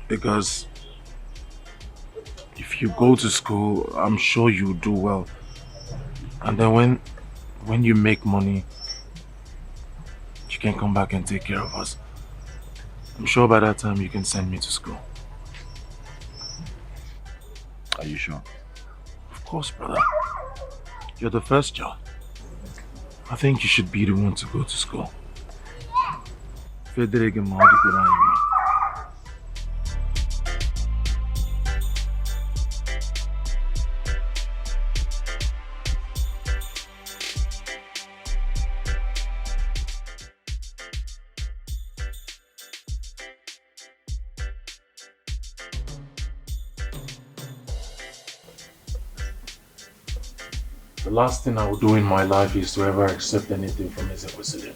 Speaker 6: Because if you go to school, I'm sure you'll do well. And then when you make money, you can come back and take care of us. I'm sure by that time you can send me to school.
Speaker 4: Are you sure?
Speaker 6: Of course, brother. You're the first child. I think you should be the one to go to school. Frederick and Maudi. The last thing I will do in my life is to ever accept anything from Ezekwesili.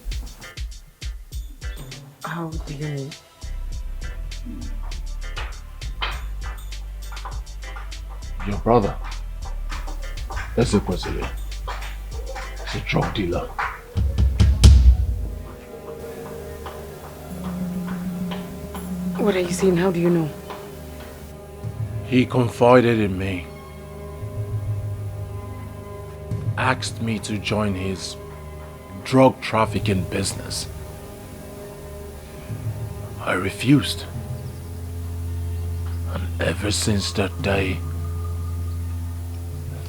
Speaker 2: How do you mean?
Speaker 6: Your brother, Ezekwesili, is a drug dealer.
Speaker 2: What are you saying? How do you know?
Speaker 6: He confided in me. Asked me to join his drug trafficking business. I refused. And ever since that day,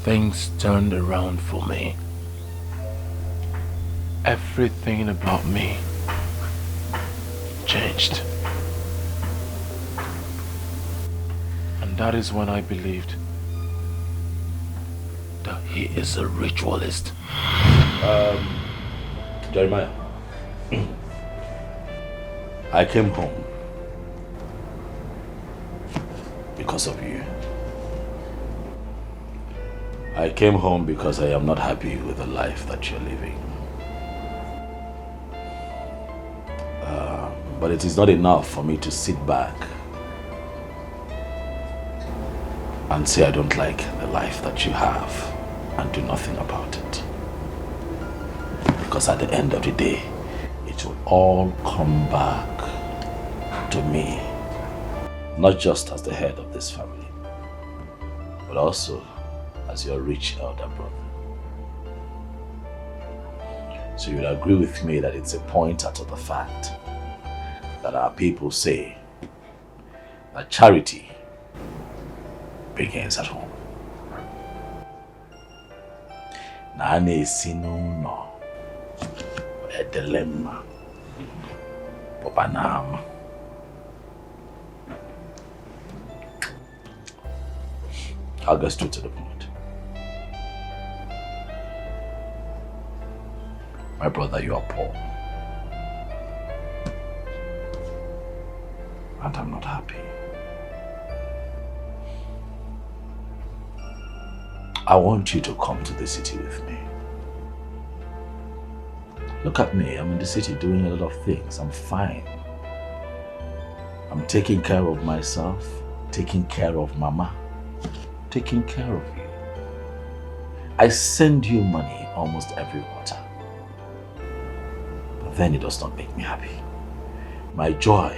Speaker 6: things turned around for me. Everything about me changed. And that is when I believed that he is a ritualist.
Speaker 4: Jeremiah, I came home because of you. I came home because I am not happy with the life that you're living. But it is not enough for me to sit back and say I don't like the life that you have and do nothing about it. Because at the end of the day, it will all come back to me, not just as the head of this family, but also as your rich elder brother. So you would agree with me that it's a pointer to the fact that our people say that charity begins at home. Nane sinu no edelema popanam. I'll go straight to the point. My brother, you are poor. And I'm not happy. I want you to come to the city with me. Look at me, I'm in the city doing a lot of things. I'm fine. I'm taking care of myself, taking care of Mama, taking care of you. I send you money almost every quarter. But then it does not make me happy. My joy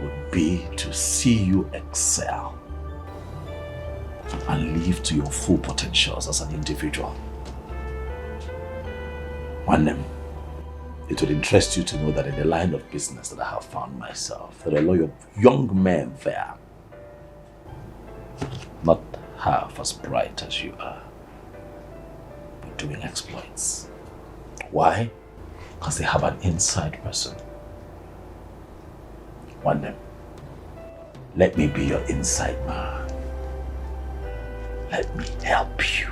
Speaker 4: would be to see you excel and live to your full potentials as an individual. One name, it would interest you to know that in the line of business that I have found myself, there are a lot of young men there, not half as bright as you are, but doing exploits. Why? Because they have an inside person. One name, let me be your inside man. Let me help you.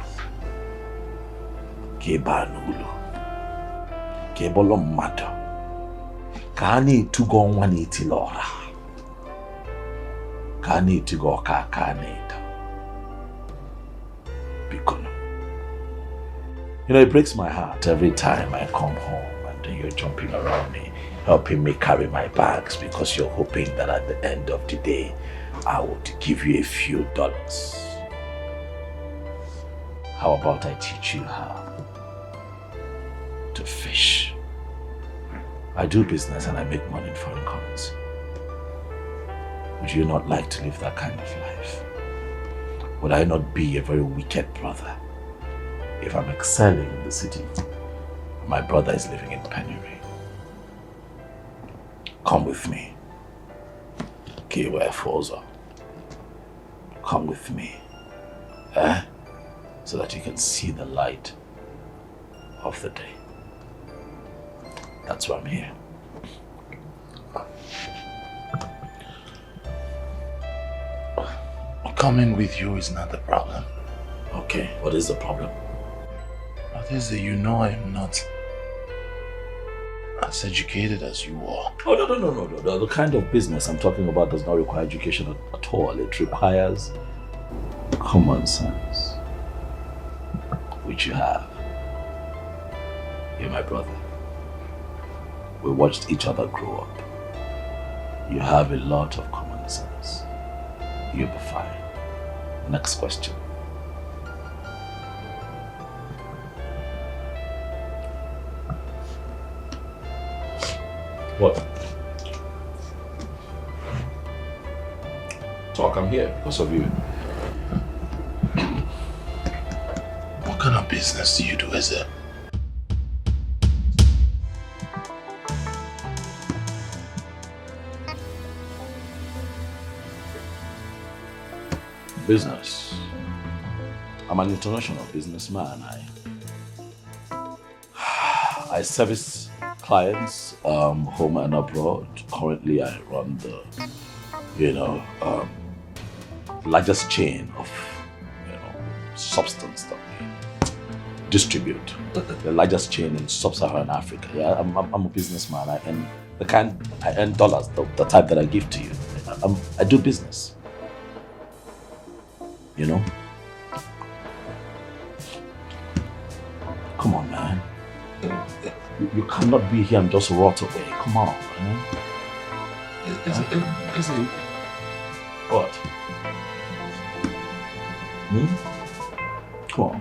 Speaker 4: Kebanulu. Kebolo mato. Kani tugo wani tilora. Kani tugo kakaneta. Bikono. You know, it breaks my heart every time I come home and then you're jumping around me, helping me carry my bags because you're hoping that at the end of the day, I would give you a few dollars. How about I teach you how to fish? I do business and I make money in foreign currency. Would you not like to live that kind of life? Would I not be a very wicked brother if I'm excelling in the city? My brother is living in penury. Come with me. Forza. Come with me. So that you can see the light of the day. That's why I'm here.
Speaker 6: Coming with you is not the problem.
Speaker 4: Okay, what is the problem?
Speaker 6: That is that you know I am not as educated as you are.
Speaker 4: Oh, no. The kind of business I'm talking about does not require education at all. It requires common sense. which you have. You're my brother. We watched each other grow up. You have a lot of common sense. You'll be fine. Next question. What? Talk, I'm here because of you. What kind of business do you do, is it? Business. I'm an international businessman. I service clients home and abroad. Currently, I run the largest chain of substance that we distribute. The largest chain in sub-Saharan Africa. Yeah, I'm a businessman. I earn dollars, the type that I give to you. I do business. You know? Come on, man. You cannot be here and just rot away. Come on, man.
Speaker 6: Is it?
Speaker 4: What? Me? Come on.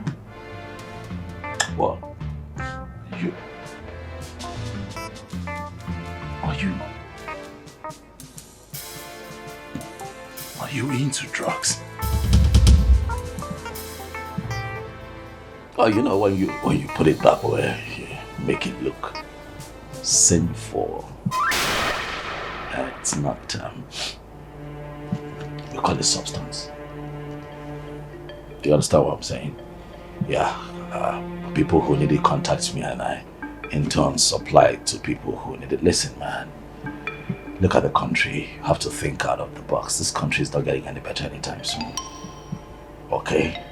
Speaker 4: What? You? Are you into drugs? Oh, you know, when you put it that way, you make it look sinful. It's not, we call it substance. Do you understand what I'm saying? Yeah, people who need it contact me and I, in turn, supply it to people who need it. Listen, man, look at the country. You have to think out of the box. This country is not getting any better anytime soon. Okay?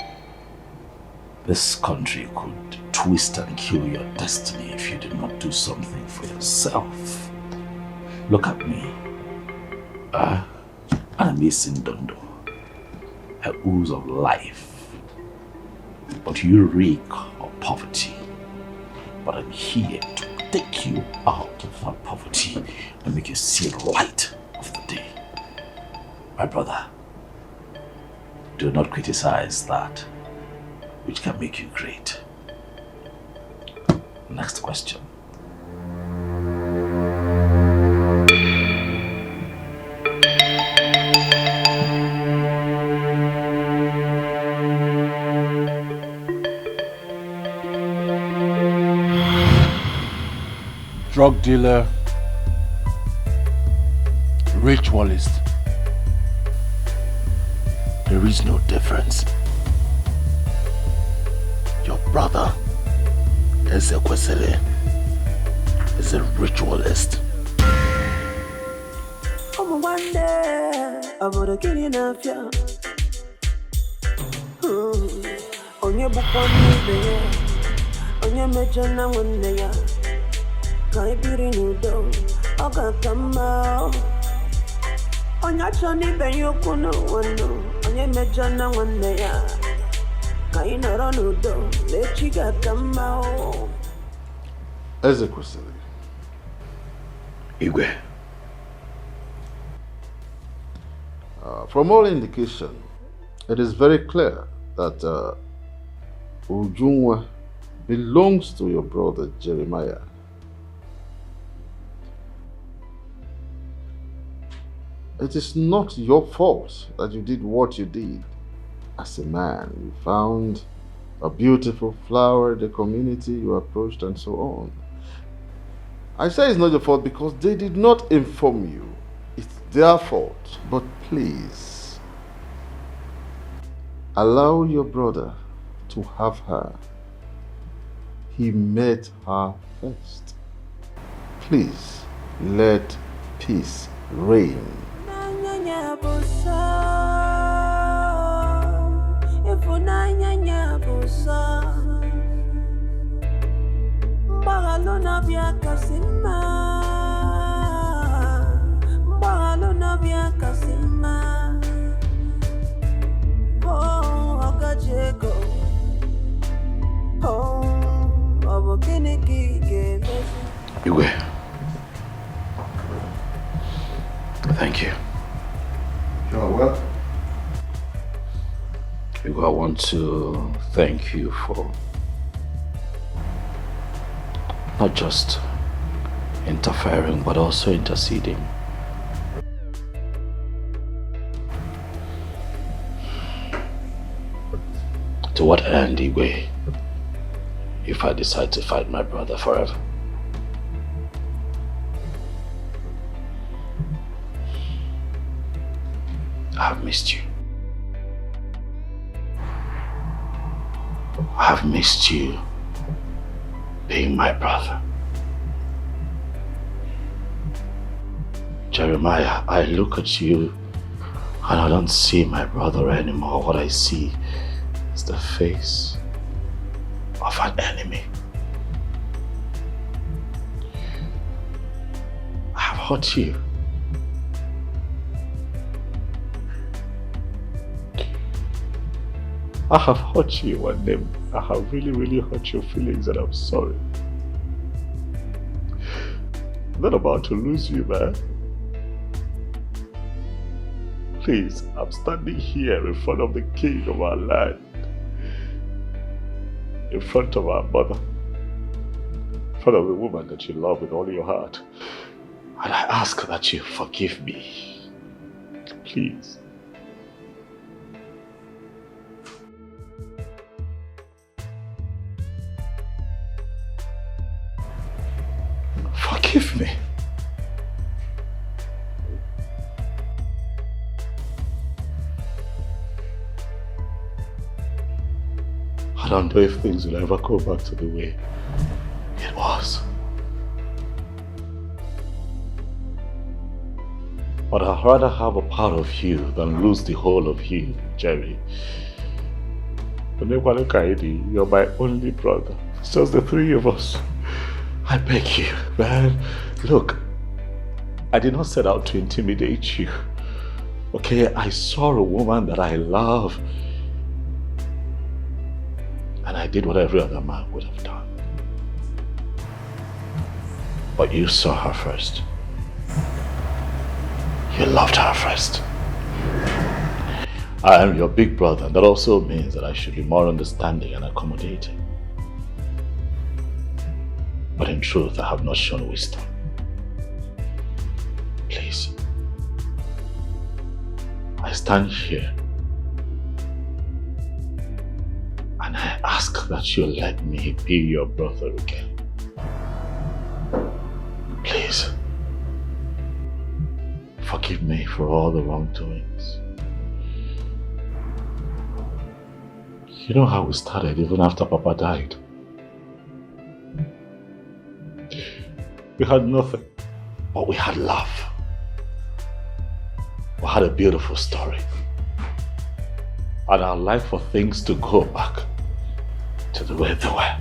Speaker 4: This country could twist and kill your destiny if you did not do something for yourself. Look at me. I'm missing Dondo. A ooze of life. But you reek of poverty. But I'm here to take you out of that poverty and make you see the light of the day. My brother, do not criticize that which can make you great. Next question.
Speaker 6: Drug dealer, ritualist. There is no difference. Your brother, Ezekwesili, is a ritualist.
Speaker 5: One day, I'm gonna kill you now. On your book, on your major now, one day. Can't be renewed, I got come out. On your journey, ben you couldn't one, on your major now, one day. Can't run out, let you get come out.
Speaker 6: Ezekwesili.
Speaker 4: Igwe.
Speaker 6: From all indication, it is very clear that Ujunwa belongs to your brother Jeremiah. It is not your fault that you did what you did. As a man, you found a beautiful flower in the community, you approached and so on. I say it's not your fault because they did not inform you. It's their fault. But please, allow your brother to have her. He met her first. Please, let peace reign.
Speaker 4: Igwe, I want to thank you for not just interfering but also interceding. To what end, Igwe, if I decide to fight my brother forever? I've missed you. I've missed you being my brother. Jeremiah, I look at you and I don't see my brother anymore. What I see is the face of an enemy. I've hurt you. I have hurt you one day. I have really hurt your feelings and I'm sorry. I'm not about to lose you, man. Please, I'm standing here in front of the king of our land. In front of our mother. In front of the woman that you love with all your heart. And I ask that you forgive me. Please. Forgive me. I don't know if things will ever go back to the way it was. But I'd rather have a part of you than lose the whole of you, Jerry. You're my only brother. It's just the three of us. I beg you, man. Look, I did not set out to intimidate you. Okay, I saw a woman that I love. And I did what every other man would have done. But you saw her first. You loved her first. I am your big brother, and that also means that I should be more understanding and accommodating. But in truth, I have not shown wisdom. Please. I stand here and I ask that you let me be your brother again. Please. Forgive me for all the wrongdoings. You know how we started even after Papa died? We had nothing, but we had love. We had a beautiful story. And I'd like for things to go back to the way they were.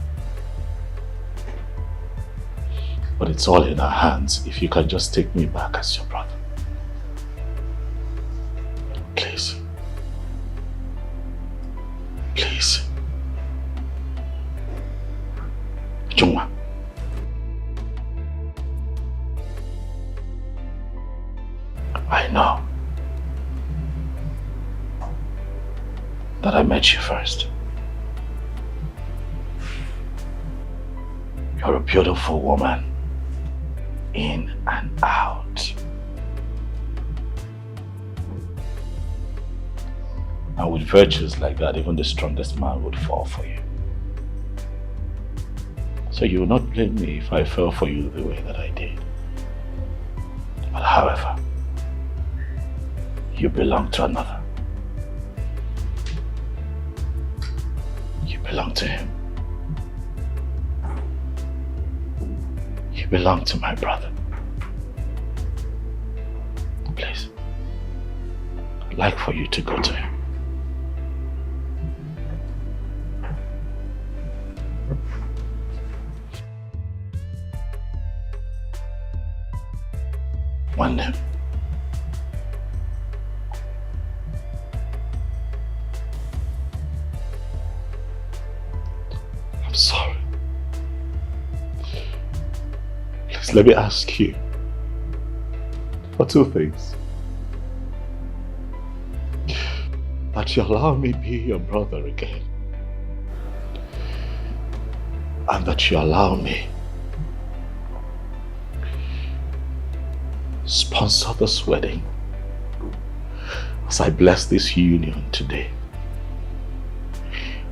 Speaker 4: But it's all in our hands if you can just take me back as your brother. Please. Please. Jungwa. I know that I met you first. You're a beautiful woman, in and out. And with virtues like that, even the strongest man would fall for you. So you will not blame me if I fell for you the way that I did. But however, you belong to another. You belong to him. You belong to my brother. Please, I'd like for you to go to him. One name. I'm sorry. Please let me ask you for two things. that you allow me be your brother again. And that you allow me sponsor this wedding as I bless this union today.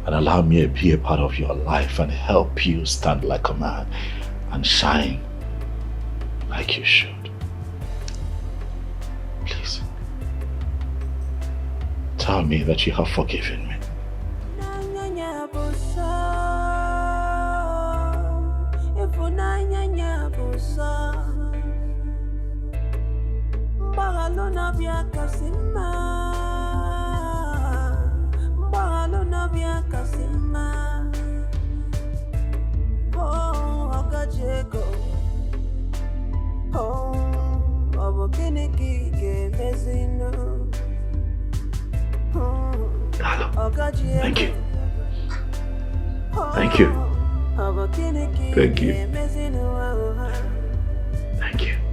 Speaker 4: And allow me to be a part of your life and help you stand like a man and shine like you should. Please, tell me that you have forgiven me. Thank you. Thank you. Thank you. Thank you. Thank you.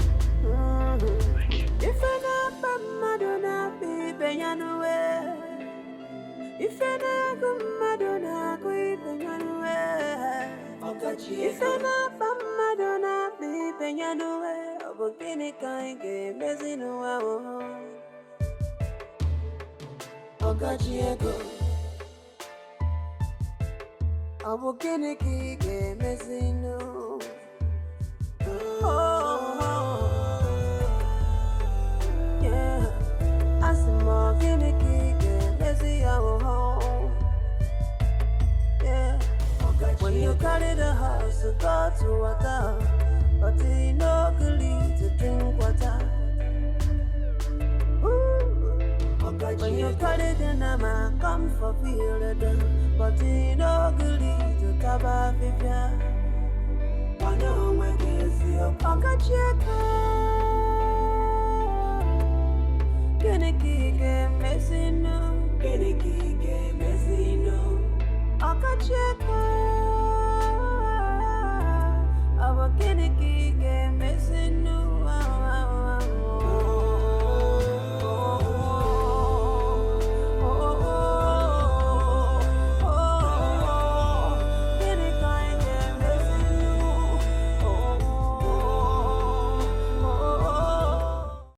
Speaker 5: When you carry the house, you go to water, but you no good to drink water. When you carry the nama, come for feel the but you no good to taba fifia. One on when you see your pocket check. Can a key messing no? Can a key messing no? Pocket check.